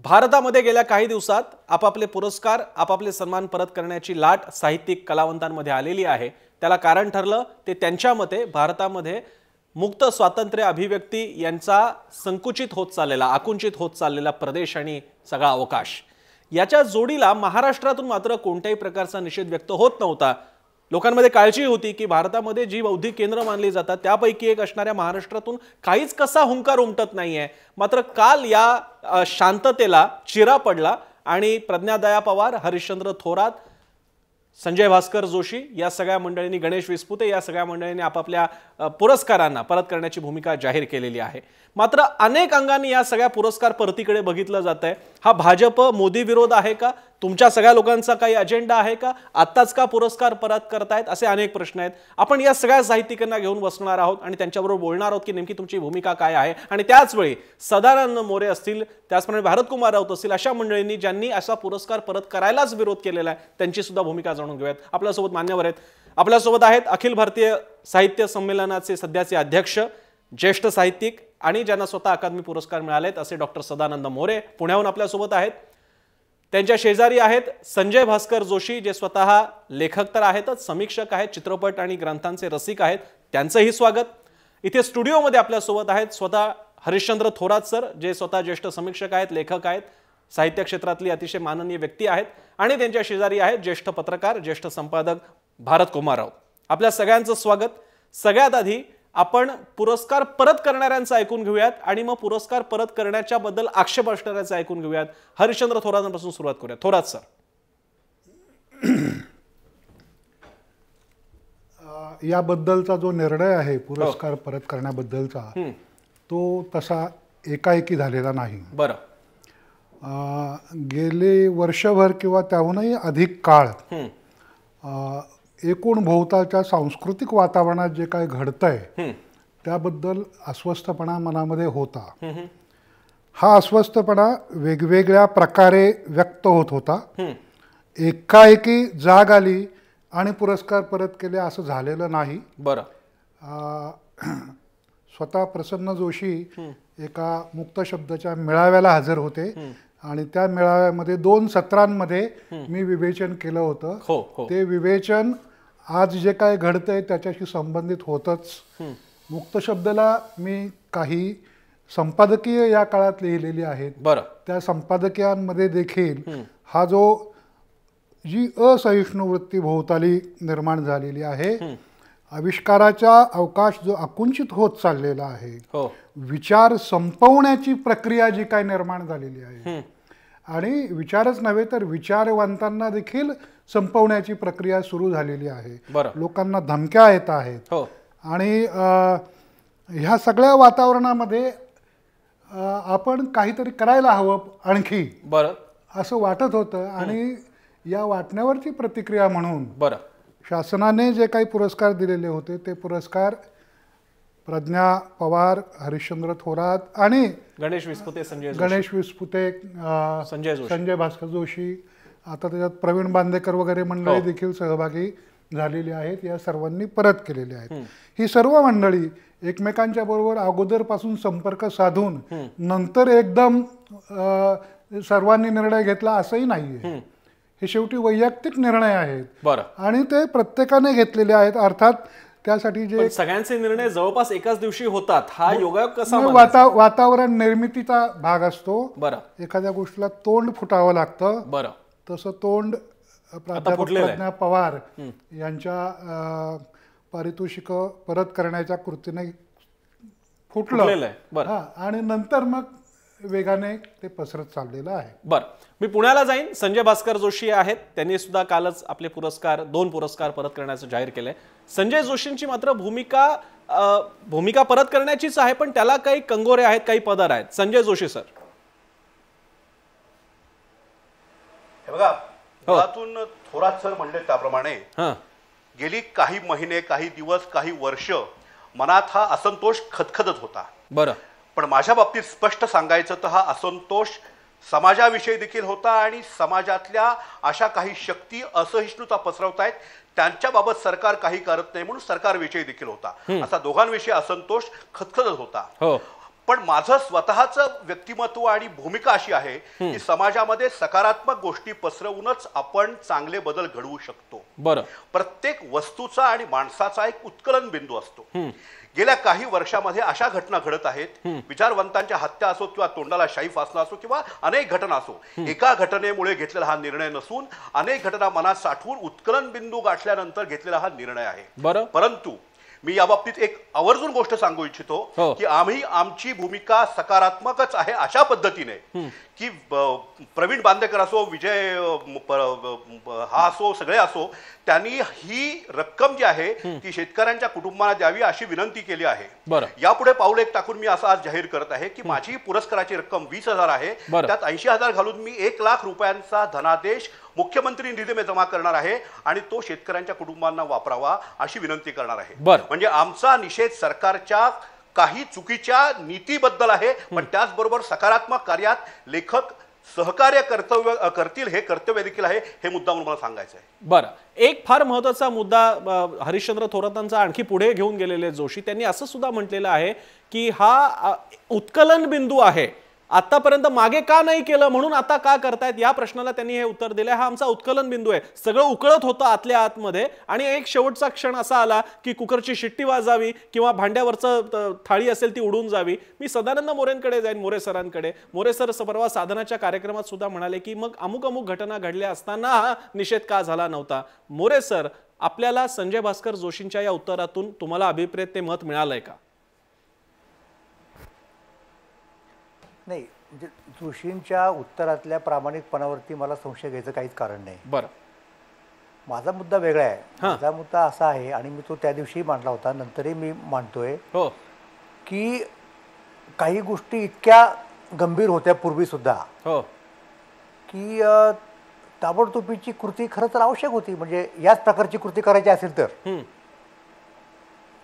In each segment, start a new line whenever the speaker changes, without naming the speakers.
भारतामध्ये गेल्या काही दिवसात आपापले पुरस्कार आपापले सन्मान परत करण्याची लाट साहित्यिक कलावंतांमध्ये आलेली आहे। त्याला कारण ठरलं ते त्यांच्या मते भारतामध्ये मुक्त स्वातंत्र्य अभिव्यक्ती यांचा संकुचित होत चाललेला आकुंचित होत चाललेला प्रदेश आणि सगळा अवकाश। याच्या जोडीला महाराष्ट्रातून मात्र कोणत्याही प्रकारचा निषेध व्यक्त होत नव्हता। लोकांमध्ये काळजी होती की भारतामध्ये जी बौद्धिक केंद्र मानली जातात त्यापैकी एक असणाऱ्या महाराष्ट्रातून काहीच कसा हुंकार उमटत नाहीये। मात्र काल या शांततेला चिरा पडला आणि प्रज्ञादया पवार, हरिश्चंद्र थोरात, संजय भास्कर जोशी या सगळ्या मंडळींनी, गणेश विस्पुते या सगळ्या मंडळींनी आपापल्या पुरस्कारांना परत करण्याची भूमिका जाहीर केलेली आहे। मात्र अनेक अंगांनी या सगळ्या पुरस्कार परतीकडे बघितलं जातंय। हा भाजप मोदी विरोध आहे का? तुमच्या सगळ्या लोकांचा काही अजेंडा आहे का? आत्ताच का पुरस्कार परत करतायत? असे अनेक प्रश्न आहेत। आपण या सगळ्या साहित्यिकांना घेऊन बसणार आहोत आणि त्यांच्याबरोबर बोलणार आहोत की नेमकी तुमची भूमिका काय आहे। आणि त्याच वेळी सदानंद मोरे असतील, त्याचप्रमाणे भारतकुमार राऊत असतील, अशा मंडळींनी ज्यांनी असा पुरस्कार परत करायलाच विरोध केलेला आहे त्यांची सुद्धा भूमिका जाणून घेऊयात। आपल्यासोबत मान्यवर आहेत, आपल्यासोबत आहेत अखिल भारतीय साहित्य संमेलनाचे सध्याचे अध्यक्ष, ज्येष्ठ साहित्यिक आणि ज्यांना स्वतः अकादमी पुरस्कार मिळालेत असे डॉक्टर सदानंद मोरे पुण्याहून आपल्यासोबत आहेत। त्यांच्या शेजारी आहेत संजय भास्कर जोशी, जे स्वतः लेखक तर आहेतच, समीक्षक आहेत, चित्रपट आणि ग्रंथांचे रसिक आहेत, त्यांचंही स्वागत। इथे स्टुडिओमध्ये आपल्यासोबत आहेत स्वतः हरिश्चंद्र थोरात सर, जे स्वतः ज्येष्ठ समीक्षक आहेत, लेखक आहेत, साहित्य क्षेत्रातली अतिशय माननीय व्यक्ती आहेत। आणि त्यांच्या शेजारी आहेत ज्येष्ठ पत्रकार, ज्येष्ठ संपादक भारतकुमार राऊत। आपल्या सगळ्यांचं स्वागत। सगळ्यात आधी आपण पुरस्कार परत करणाऱ्यांचं ऐकून घेऊयात आणि मग पुरस्कार परत करण्याच्या बद्दल आक्षेप असणाऱ्यांचं ऐकून घेऊयात। हरिश्चंद्र थोरातांपासून सुरुवात करूया। थोरात सर,
याबद्दलचा जो निर्णय आहे पुरस्कार परत करण्याबद्दलचा, तो तसा एकाएकी झालेला नाही।
बरं,
गेले वर्षभर किंवा त्याहूनही अधिक काळ एकूण भोवताच्या सांस्कृतिक वातावरणात जे काही घडतंय त्याबद्दल अस्वस्थपणा मनामध्ये होता। हा अस्वस्थपणा वेगवेगळ्या प्रकारे व्यक्त होत होता। एकाएकी जाग आली आणि पुरस्कार परत केले असं झालेलं नाही।
बरं,
स्वतः प्रसन्न जोशी एका मुक्त शब्दाच्या मेळाव्याला हजर होते आणि त्या मेळाव्यामध्ये 2 सत्रांमध्ये मी विवेचन केलं होतं। ते विवेचन आज जे काय घडतंय त्याच्याशी संबंधित होतच। मुक्त शब्दाला मी काही संपादकीय या काळात लिहिलेली आहेत।
बरं,
त्या संपादकीयांमध्ये देखील हा जो जी असहिष्णू वृत्ती भोवताली निर्माण झालेली आहे, आविष्काराचा अवकाश जो आकुंचित होत चाललेला आहे, विचार संपवण्याची प्रक्रिया जी काय निर्माण झालेली आहे आणि विचारच नव्हे तर विचारवंतांना देखील संपवण्याची प्रक्रिया सुरू झालेली आहे। लोकांना धमक्या येत आहेत आणि ह्या सगळ्या वातावरणामध्ये आपण काहीतरी करायला हवं आणखी, बरं, असं वाटत होतं। आणि या वाटण्यावरची प्रतिक्रिया म्हणून शासनाने जे काही पुरस्कार दिलेले होते ते पुरस्कार प्रज्ञा पवार, हरिश्चंद्र थोरात आणि गणेश विस्पुते, संजय भास्कर जोशी, आता त्याच्यात प्रवीण बांदेकर वगैरे मंडळी देखील सहभागी झालेली आहेत, या सर्वांनी परत केलेले आहेत। ही सर्व मंडळी एकमेकांच्या बरोबर अगोदरपासून संपर्क साधून नंतर एकदम सर्वांनी निर्णय घेतला असंही नाहीये। हे शेवटी वैयक्तिक निर्णय आहेत आणि ते प्रत्येकाने घेतलेले आहेत। अर्थात त्यासाठी जे
सगळ्यांचे निर्णय जवळपास एकाच दिवशी होतात, हा योगायोग कसा?
वातावरण निर्मितीचा भाग असतो। एखाद्या गोष्टीला तोंड फुटावं लागतं, तसं तोंड प्राध्यापक प्रज्ञा पवार यांच्या पारितोषिक परत करण्याच्या कृतीने फुटलं आणि नंतर मग वेगाने ते पसरत चाललेलं आहे।
बरं, मी पुण्याला जाईन। संजय भास्कर जोशी आहेत, त्यांनी सुद्धा कालच आपले पुरस्कार 2 पुरस्कार परत करण्याचं जाहीर केलंय। संजय जोशींची मात्र भूमिका परत करण्याचीच आहे, पण त्याला काही कंगोरे आहेत, काही पदर आहेत। संजय जोशी सर,
हे बघा, यातून थोरात सर म्हणले त्याप्रमाणे गेली काही महिने, काही दिवस, काही वर्ष मनात हा असंतोष खदखदत होता।
बरं,
पण माझ्या बाबतीत स्पष्ट सांगायचं तर हा असंतोष समाजाविषयी देखील होता आणि समाजातल्या अशा काही शक्ती असहिष्णुता पसरवतायत त्यांच्याबाबत सरकार काही करत नाही म्हणून सरकारविषयी देखील होता। असा दोघांविषयी असंतोष खदखदत होता। पण माझं स्वतःचं व्यक्तिमत्व आणि भूमिका अशी आहे की समाजामध्ये सकारात्मक गोष्टी पसरवूनच आपण चांगले बदल घडवू शकतो.
बरं.
प्रत्येक वस्तूचा आणि माणसाचा एक उत्कलन बिंदू असतो. गेल्या काही वर्षामध्ये अशा घटना घडत आहेत, विचारवंतांच्या हत्या असो किंवा तोंडाला शाई फासणं असो किंवा अनेक घटना असो, एका घटनेमुळे घेतलेला हा निर्णय नसून अनेक घटना मनात साठवून उत्कलन बिंदू गाठल्यानंतर घेतलेला हा निर्णय आहे.
बरं.
परंतु मी या बाबतीत एक आवर्जून गोष्ट सांगू इच्छितो की आमची भूमिका सकारात्मकच आहे अशा पद्धतीने की प्रवीण बांदेकर असो, विजय हा असो, सगळे असो, त्यांनी ही रक्कम जी आहे ती शेतकऱ्यांच्या कुटुंबांना द्यावी अशी विनंती केली आहे. यापुढे पाऊल एक टाकून मी असं आज जाहीर करत आहे की माझी पुरस्काराची रक्कम 20,000 आहे. त्यात 80,000 घालून मी 1,00,000 रुपयांचा धनादेश मुख्यमंत्री निधीमध्ये जमा करणार आहे आणि तो शेतकऱ्यांच्या कुटुंबांना वापरावा अशी विनंती करणार आहे. म्हणजे आमचा निषेध सरकारच्या काही चुकीच्या नीतीबद्दल आहे, पण त्याचबरोबर सकारात्मक कार्यात लेखक सहकार्य करतील हे कर्तव्य देखील आहे, हे मुद्दा म्हणून मला सांगायचं आहे.
बरं, एक फार महत्त्वाचा मुद्दा हरिश्चंद्र थोरातांचा आणखी पुढे घेऊन गेलेले जोशी त्यांनी असं सुद्धा म्हटलेलं आहे की हा उत्कलन बिंदू आहे, आतापर्यंत मागे का नाही केलं म्हणून आता का करतायत, या प्रश्नाला त्यांनी हे उत्तर दिले. हा आमचा उत्कलन बिंदू आहे, सगळं उकळत होतं आतल्या आतमध्ये आणि एक शेवटचा क्षण असा आला की कुकरची शिट्टी वाजावी किंवा भांड्यावरचं थाळी असेल ती उडून जावी. मी सदानंद मोरेंकडे जाईन, मोरे सरांकडे. मोरे सर परवा साधनाच्या कार्यक्रमात सुद्धा म्हणाले की मग अमुक अमुक घटना घडल्या असताना हा निषेध का झाला नव्हता. मोरे सर, आपल्याला संजय भास्कर जोशींच्या या उत्तरातून तुम्हाला अभिप्रेत ते मत मिळालंय का?
नाही, म्हणजे जोशींच्या उत्तरातल्या प्रामाणिकपणावरती मला संशय घ्यायचं काहीच कारण नाही.
बरं,
माझा मुद्दा वेगळा आहे. माझा मुद्दा असा आहे आणि मी तो त्या दिवशी मांडला होता, नंतरही मी मांडतोय की काही गोष्टी इतक्या गंभीर होत्या पूर्वी सुद्धा की ताबडतोबीची कृती खरं तर आवश्यक होती. म्हणजे याच प्रकारची कृती करायची असेल तर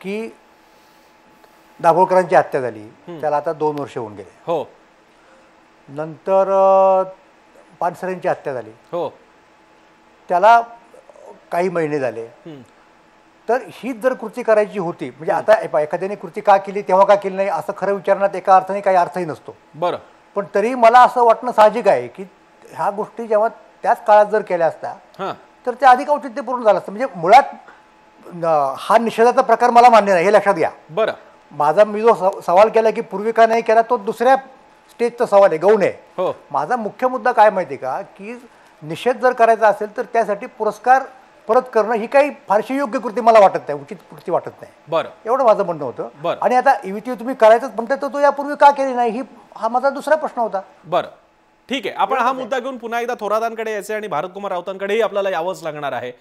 की दाभोळकरांची हत्या झाली, त्याला आता 2 वर्ष होऊन गेले. नंतर पानसरेंची हत्या झाली, त्याला काही महिने झाले. तर हीच जर कृती करायची होती, म्हणजे आता एखाद्याने कृती का केली तेव्हा का केली नाही असं खरं विचारण्यात एका अर्थाने काही अर्थही नसतो.
बरं, पण
तरी मला असं वाटणं साहजिक आहे की ह्या गोष्टी जेव्हा त्याच काळात जर केल्या असत्या तर ते अधिक औचित्यपूर्ण झालं असतं. म्हणजे मुळात हा निषेधाचा प्रकार मला मान्य नाही, हे लक्षात घ्या.
बरं,
मी जो सवाल केला की पूर्वी का नाही केला तो दुसऱ्या स्टेजचा सवाल आहे, गौण आहे. माझा मुख्य मुद्दा काय माहिती का की निषेध जर करायचा असेल तर त्यासाठी पुरस्कार परत करणं ही काही फारशी योग्य कृती मला वाटत नाही, उचित कृती वाटत नाही.
बरं,
एवढं माझं म्हणणं होतं. आणि आता ईव्हीटी तुम्ही करायचंच म्हणताय तर तो यापूर्वी का केली नाही हा माझा दुसरा प्रश्न होता.
बरं, ठीक आहे. आपण हा मुद्दा घेऊन पुन्हा एकदा थोरातांकडे यायचे आणि भारतकुमार राऊतांकडेही आपल्याला यावंच लागणार आहे.